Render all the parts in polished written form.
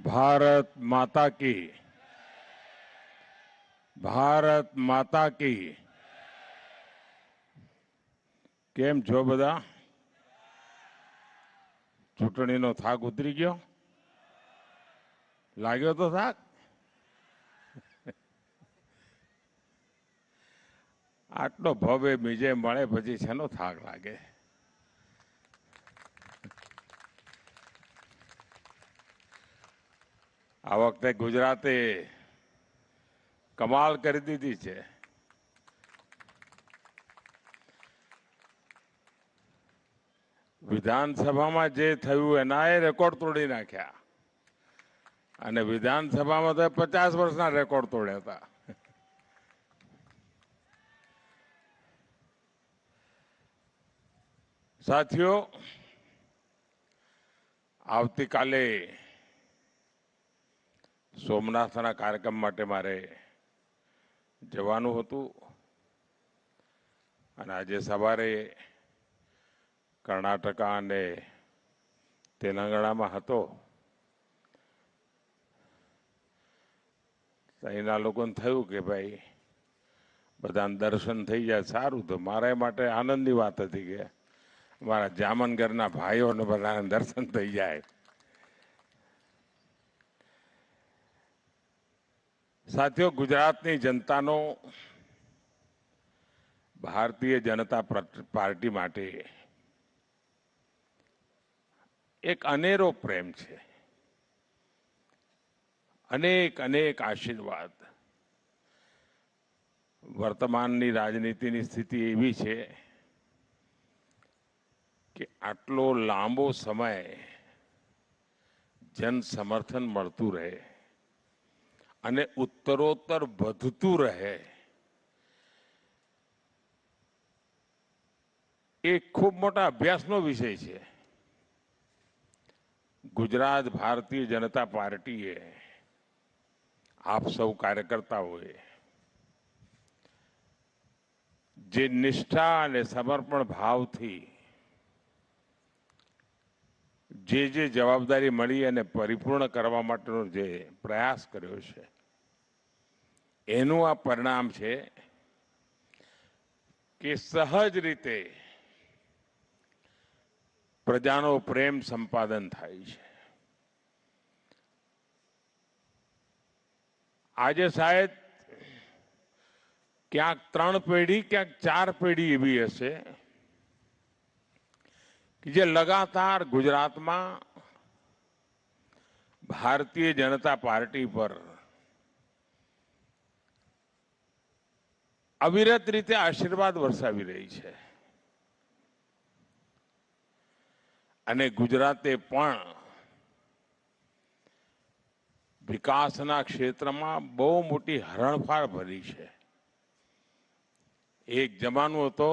भारत माता की, भारत माता की। केम छो बधा? चूंटणीनो थाक उतरी गयो? लाग्यो तो थाक? आटलो भव्य विजय मळे पछी शेनो थाक लागे? आ वखते गुजराते कमाल करी दीधी छे। विधानसभा जे थयुं एनाए रेकॉर्ड तोड़ी नाख्या अने विधानसभा में तो 50 वर्षना रेकॉर्ड तोड्या था। साथियों, आवती काले सोमनाथना कार्यक्रम माटे मारे जवानुं हतुं अने आजे सवारे कर्नाटक अने तेलंगाणा में हतो। अहींना लोकोने थयुं के भाई बधाने दर्शन थई जाय सारूं। तो मारा माटे आनंदनी वात हती के मारा जामनगरना भाईओने बधाने दर्शन थई जाय। साथियों, गुजरातनी जनतानो भारतीय जनता पार्टी माटे एक अनेरो प्रेम छे, अनेक अनेक आशीर्वाद। वर्तमाननी राजनीतिनी स्थिति एवी छे कि आटलो लांबो समय जन समर्थन मळतुं रहे अने उत्तरोत्तर वधतुं रहे, एक खूब मोटा अभ्यासनो विषय छे। गुजरात भारतीय जनता पार्टीए आप सौ कार्यकर्ताओए जे निष्ठा अने समर्पण भावथी जे जवाबदारी मળી અને પરિપૂર્ણ કરવા માટેનો જે પ્રયાસ કર્યો છે એનું આ પરિણામ છે કે સહજ રીતે પ્રજાનો પ્રેમ સંપાદન થાય છે। આજે શાયદ ક્યાંક 3 પેઢી ક્યાંક 4 પેઢી એવી હશે कि जे लगातार गुजरात में भारतीय जनता पार्टी पर अविरत रीते आशीर्वाद वर्षावी रही है अने गुजराते पण विकासना क्षेत्र में बहु मोटी हरणफाळ भरी है। एक जमानो तो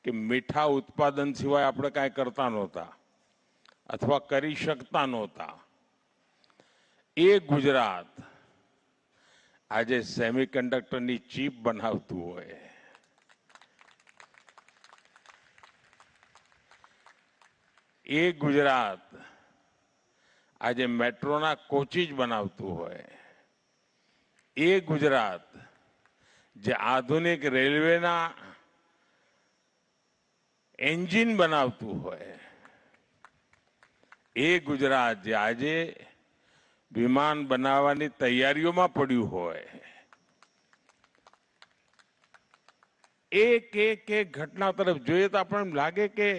कि मीठा उत्पादन सिवाय આપણે કાંઈ કરતા નહોતા અથવા કરી શકતા નહોતા। એ ગુજરાત આજે સેમિકન્ડક્ટરની ચીપ બનાવતું હોય, એ ગુજરાત આજે મેટ્રોના કોચીજ બનાવતું હોય, એ ગુજરાત જે આધુનિક રેલવેના एंजीन बनावतु होय, ए गुजरात जे आजे विमान बनावानी तैयारीओं में पड्યું होय। एक एक एक घटना तरफ જોઈએ तो આપણને લાગે કે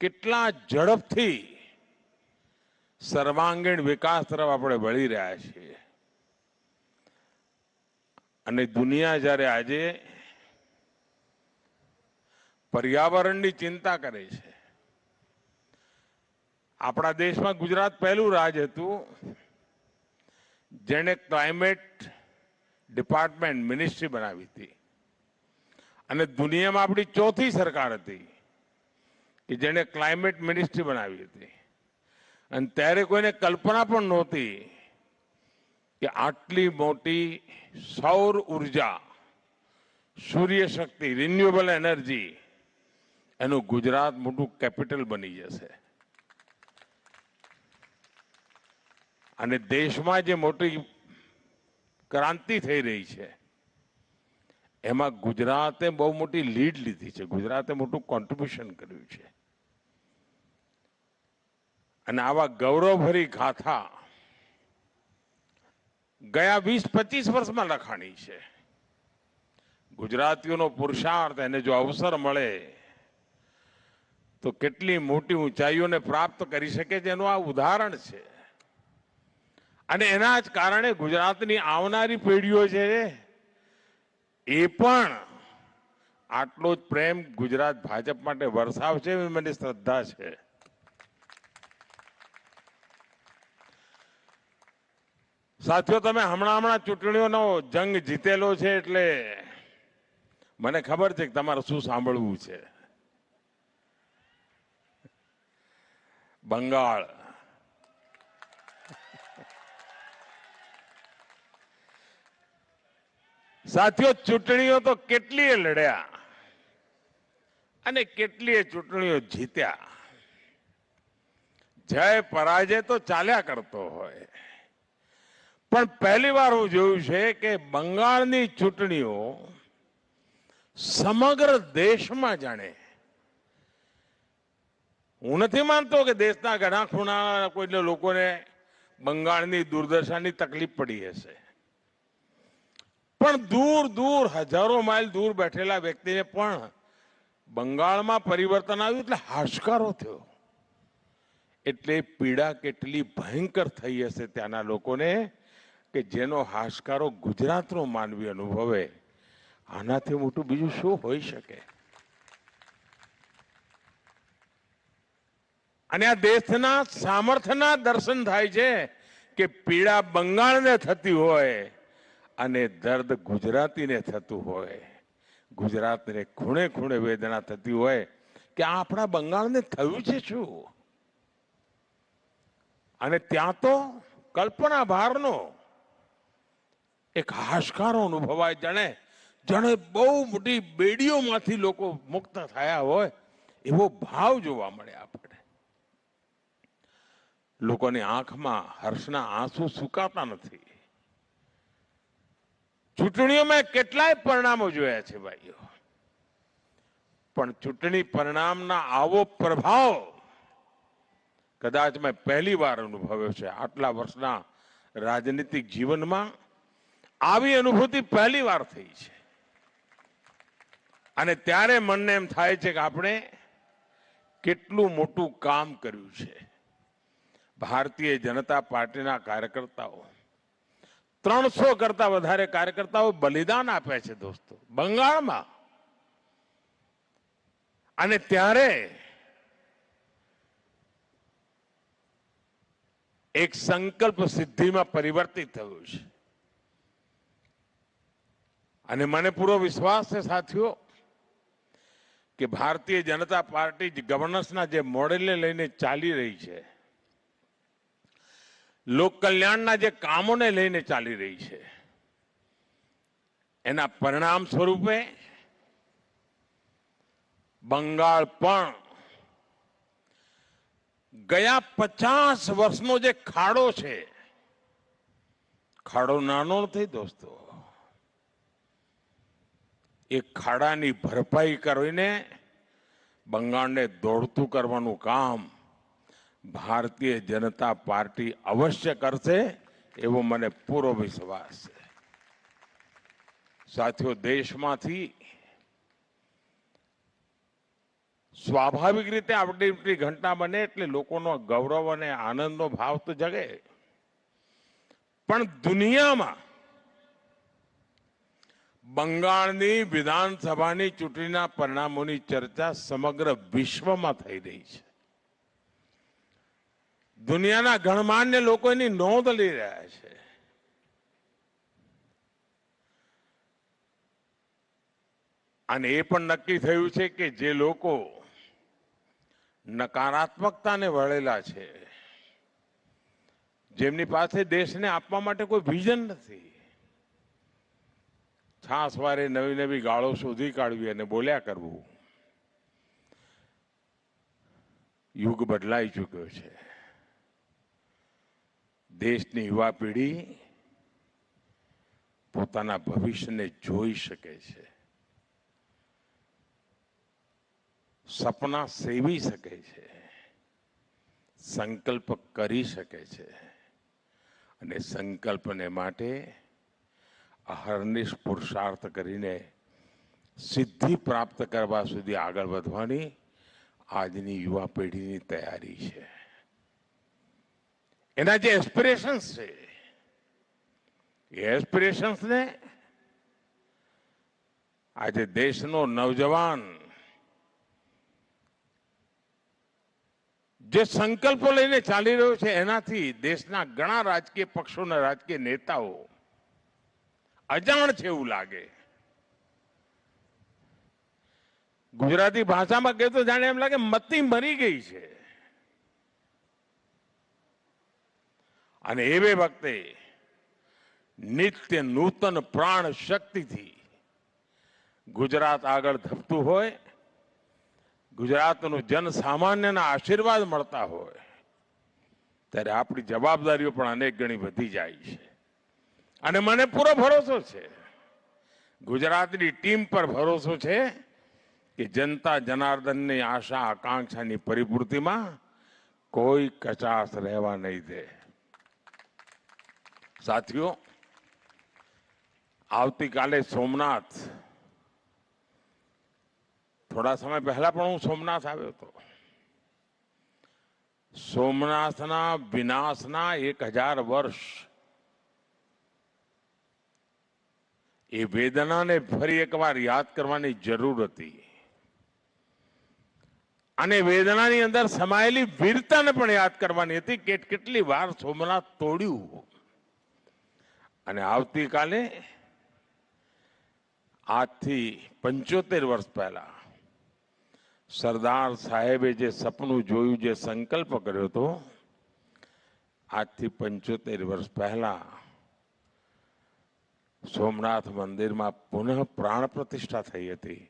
કેટલા ઝડપથી સર્વાંગીણ વિકાસ તરફ આપણે વળી રહ્યા છીએ અને દુનિયા જ્યારે આજે पर्यावरण की चिंता करे छे। अपना देश में गुजरात पहलू राज्य हतुं जेने क्लाइमेट डिपार्टमेंट मिनिस्ट्री बनावी थी अने दुनिया में अपनी चौथी सरकार थी कि जेने क्लाइमेट मिनिस्ट्री बनावी थी अने त्यारे कोईने कल्पना पण नहोती कि आटली मोटी सौर ऊर्जा, सूर्य शक्ति, रिन्यूएबल एनर्जी एनु गुजरात मोटू केपिटल बनी जशे। અને દેશમાં જે મોટી ક્રાંતિ થઈ રહી છે એમાં ગુજરાતે બહુ મોટી લીડ લીધી છે, ગુજરાતે મોટું કોન્ટ્રીબ્યુશન કર્યું છે. અને આવા ગૌરવભરી ગાથા ગયા 20-25 વર્ષમાં લખાણી છે. ગુજરાતીઓનો પુરુષાર્થ, એને જો અવસર મળે તો કેટલી મોટી ઊંચાઈઓને પ્રાપ્ત કરી શકે છે એનું આ ઉદાહરણ છે. અને એના જ કારણે ગુજરાતની આવનારી પેઢીઓ છે એ પણ આટલો જ પ્રેમ ગુજરાત ભાજપ માટે વરસાવશે એવી મને શ્રદ્ધા છે. સાથીઓ, તમે હમણાં ચૂંટણીઓનો જંગ જીતેલો છે એટલે મને ખબર છે કે તમારે શું સાંભળવું છે. બંગાળ, સાથીઓ, ચૂંટણીઓ તો કેટલીય લડ્યા અને કેટલીય ચૂંટણીઓ જીત્યા. જય પરાજય તો ચાલ્યા કરતો હોય, પણ પહેલી વાર હું જોયું છે કે બંગાળની ચૂંટણીઓ સમગ્ર દેશમાં જાણે, હું નથી માનતો કે દેશના ઘણા ખૂણા કોઈ લોકોને બંગાળની દુર્દશાની તકલીફ પડી હશે, પણ દૂર દૂર હજારો માઇલ દૂર બેઠેલા વ્યક્તિને પણ બંગાળમાં પરિવર્તન આવ્યું એટલે હાશકારો થયો. એટલે પીડા કેટલી ભયંકર થઈ હશે ત્યાંના લોકોને કે જેનો હાશકારો ગુજરાતનો માનવી અનુભવે. આનાથી મોટું બીજું શું હોઈ શકે? અને આ દેશના સામર્થ્યના દર્શન થાય છે કે પીડા બંગાળને થતી હોય અને દર્દ ગુજરાતીને થતું હોય, ગુજરાતને ખૂણે ખૂણે વેદના થતી હોય કે આપણા બંગાળને થયું છે શું? અને ત્યાં તો કલ્પના બહારનો એક હાશકારો અનુભવાય, જાણે બહુ મોટી બેડીઓમાંથી લોકો મુક્ત થયા હોય એવો ભાવ જોવા મળે આપણે. લોકોની આંખમાં હર્ષના આંસુ સુકાતા નથી. ચૂંટણીઓમાં કેટલાય પરિણામો જોયા છે ભાઈઓ, પણ ચૂંટણી પરિણામના આવો પ્રભાવ કદાચ મેં પહેલી વાર અનુભવ્યો છે. આટલા વર્ષના રાજનીતિક જીવનમાં આવી અનુભૂતિ પહેલી વાર થઈ છે. અને ત્યારે મનને એમ થાય છે કે આપણે કેટલું મોટું કામ કર્યું છે. ભારતીય જનતા પાર્ટીના કાર્યકર્તાઓ, 300 કરતા વધારે કાર્યકર્તાઓ બલિદાન આપ્યા છે દોસ્તો બંગાળમાં. અને ત્યારે એક સંકલ્પ સિદ્ધિમાં પરિવર્તિત થયું છે. અને મને પૂરો વિશ્વાસ છે સાથીઓ કે ભારતીય જનતા પાર્ટી ગવર્નન્સના જે મોડેલને લઈને ચાલી રહી છે, લોક કલ્યાણના જે કામોને લઈને ચાલી રહી છે, એના પરિણામ સ્વરૂપે બંગાળ પણ ગયા 50 વર્ષનો જે ખાડો છે, ખાડો નાનો નથી દોસ્તો, એ ખાડાની ભરપાઈ કરીને બંગાળને દોડતું કરવાનું કામ ભારતીય જનતા પાર્ટી અવશ્ય કરશે એવો મને પૂરો વિશ્વાસ છે. સાથીઓ, દેશમાંથી સ્વાભાવિક રીતે આવડી ઘટના બને એટલે લોકોનો ગૌરવ અને આનંદનો ભાવ તો જગે, પણ દુનિયામાં બંગાળની વિધાનસભાની ચૂંટણીના પરિણામોની ચર્ચા સમગ્ર વિશ્વમાં થઈ રહી છે. દુનિયાના ગણમાન્ય લોકો એની નોંધ લઈ રહ્યા છે. અને એ પણ નક્કી થયું છે કે જે લોકો નકારાત્મકતાને વળેલા છે, જેમની પાસે દેશને આપવા માટે કોઈ વિઝન નથી, છાસવારે નવી નવી ગાળો શોધી કાઢવી અને બોલ્યા કરવું. યુગ બદલાઈ ચૂક્યો છે. દેશની યુવા પેઢી પોતાના ભવિષ્યને જોઈ શકે છે, સપના સેવી શકે છે, સંકલ્પ કરી શકે છે અને સંકલ્પને માટે અહર્નિશ પુરુષાર્થ કરીને સિદ્ધિ પ્રાપ્ત કરવા સુધી આગળ વધવાની આજની યુવા પેઢીની તૈયારી છે. એના જે એસ્પિરેશન્સ છે એ એસ્પિરેશન્સને આજે દેશનો નવજવાન જે સંકલ્પો લઈને ચાલી રહ્યો છે એનાથી દેશના ઘણા રાજકીય પક્ષોના રાજકીય નેતાઓ અજાણ છે એવું લાગે. ગુજરાતી ભાષામાં કહે તો જાણે એમ લાગે મતી મરી ગઈ છે. અને એવે વખતે નિત્ય નૂતન પ્રાણ શક્તિથી ગુજરાત આગળ ધપતું હોય, ગુજરાતનું જન સામાન્યના આશીર્વાદ મળતા હોય ત્યારે આપણી જવાબદારીઓ પણ અનેક ગણી વધી જાય છે. અને મને પૂરો ભરોસો છે, ગુજરાતની ટીમ પર ભરોસો છે કે જનતા જનાર્દનની આશા આકાંક્ષાની પરિપૂર્તિમાં કોઈ કચાશ રહેવા નહીં દે. સાથીઓ, આવતીકાલે સોમનાથ, થોડા સમય પહેલા પણ હું સોમનાથ આવ્યો હતો. સોમનાથના વિનાશના 1000 વર્ષ એ વેદનાને ફરી એકવાર યાદ કરવાની જરૂર હતી અને વેદનાની અંદર સમાયેલી વીરતાને પણ યાદ કરવાની હતી કે કેટલી વાર સોમનાથ તોડ્યું. અને આવતીકાલે આજથી 75 વર્ષ પહેલા સરદાર સાહેબે જે સપનું જોયું, જે સંકલ્પ કર્યો હતો, આજથી 75 વર્ષ પહેલા સોમનાથ મંદિરમાં પુનઃ પ્રાણ પ્રતિષ્ઠા થઈ હતી.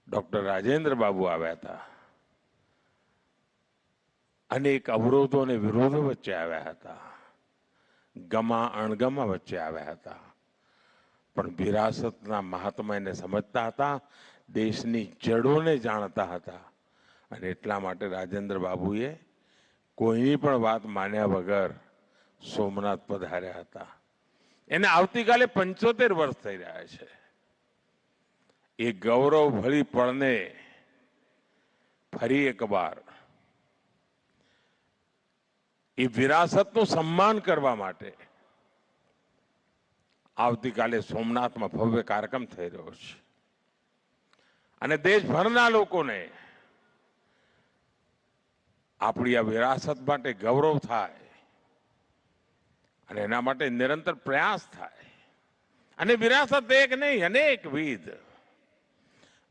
ડોક્ટર રાજેન્દ્ર બાબુ આવ્યા હતા. અનેક અવરોધો અને વિરોધો વચ્ચે આવ્યા હતા, ગમા અણગમા વચ્ચે આવ્યા હતા, પણ વિરાસતના મહાત્માને સમજતા હતા, દેશની જડોને જાણતા હતા અને એટલા માટે રાજેન્દ્ર બાબુએ કોઈની પણ વાત માન્યા વગર સોમનાથ પધાર્યા હતા. એને આવતીકાલે 75 વર્ષ થઈ રહ્યા છે. એ ગૌરવ ભરી પળને ફરી એકવાર એ વિરાસતનું સન્માન કરવા માટે આવતીકાલે સોમનાથમાં ભવ્ય કાર્યક્રમ થઈ રહ્યો છે અને દેશભરના લોકોને આપણી આ વિરાસત માટે ગૌરવ થાય અને એના માટે નિરંતર પ્રયાસ થાય. અને વિરાસત એક નહીં, અનેકવિધ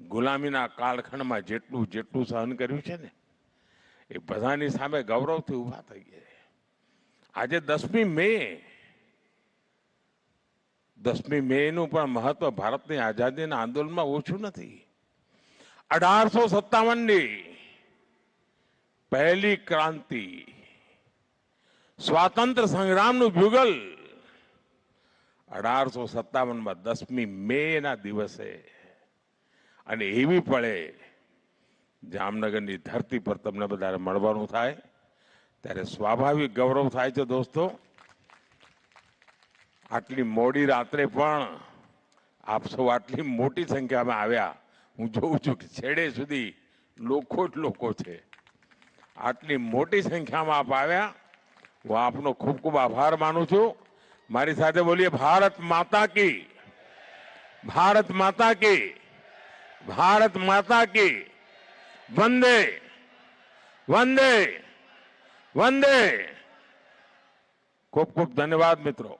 ગુલામીના કાળખંડમાં જેટલું જેટલું સહન કર્યું છે ને, એ બધાની સામે ગૌરવથી ઉભા થઈ ગયા. આજે 10મી મેનું પણ મહત્વ ભારતની આઝાદીના આંદોલનમાં ઓછું નથી. 1857ની પહેલી ક્રાંતિ, સ્વાતંત્ર્ય સંગ્રામનું યુગલ 1857માં 10મી મેના દિવસે, અને એવી પળે જામનગરની ધરતી પર તમને બધાને મળવાનું થાય ત્યારે સ્વાભાવિક ગૌરવ થાય છે. દોસ્તો, આટલી મોડી રાત્રે પણ આપ સૌ આટલી મોટી સંખ્યામાં આવ્યા. હું જોઉં છું કે છેડે સુધી લોકો જ લોકો છે. આટલી મોટી સંખ્યામાં આપ આવ્યા, હું આપનો ખૂબ ખૂબ આભાર માનું છું. મારી સાથે બોલીએ, ભારત માતા કી, ભારત માતા કી, ભારત માતા કી, વંદે વંદે વંદે. ખૂબ ખૂબ ધન્યવાદ મિત્રો.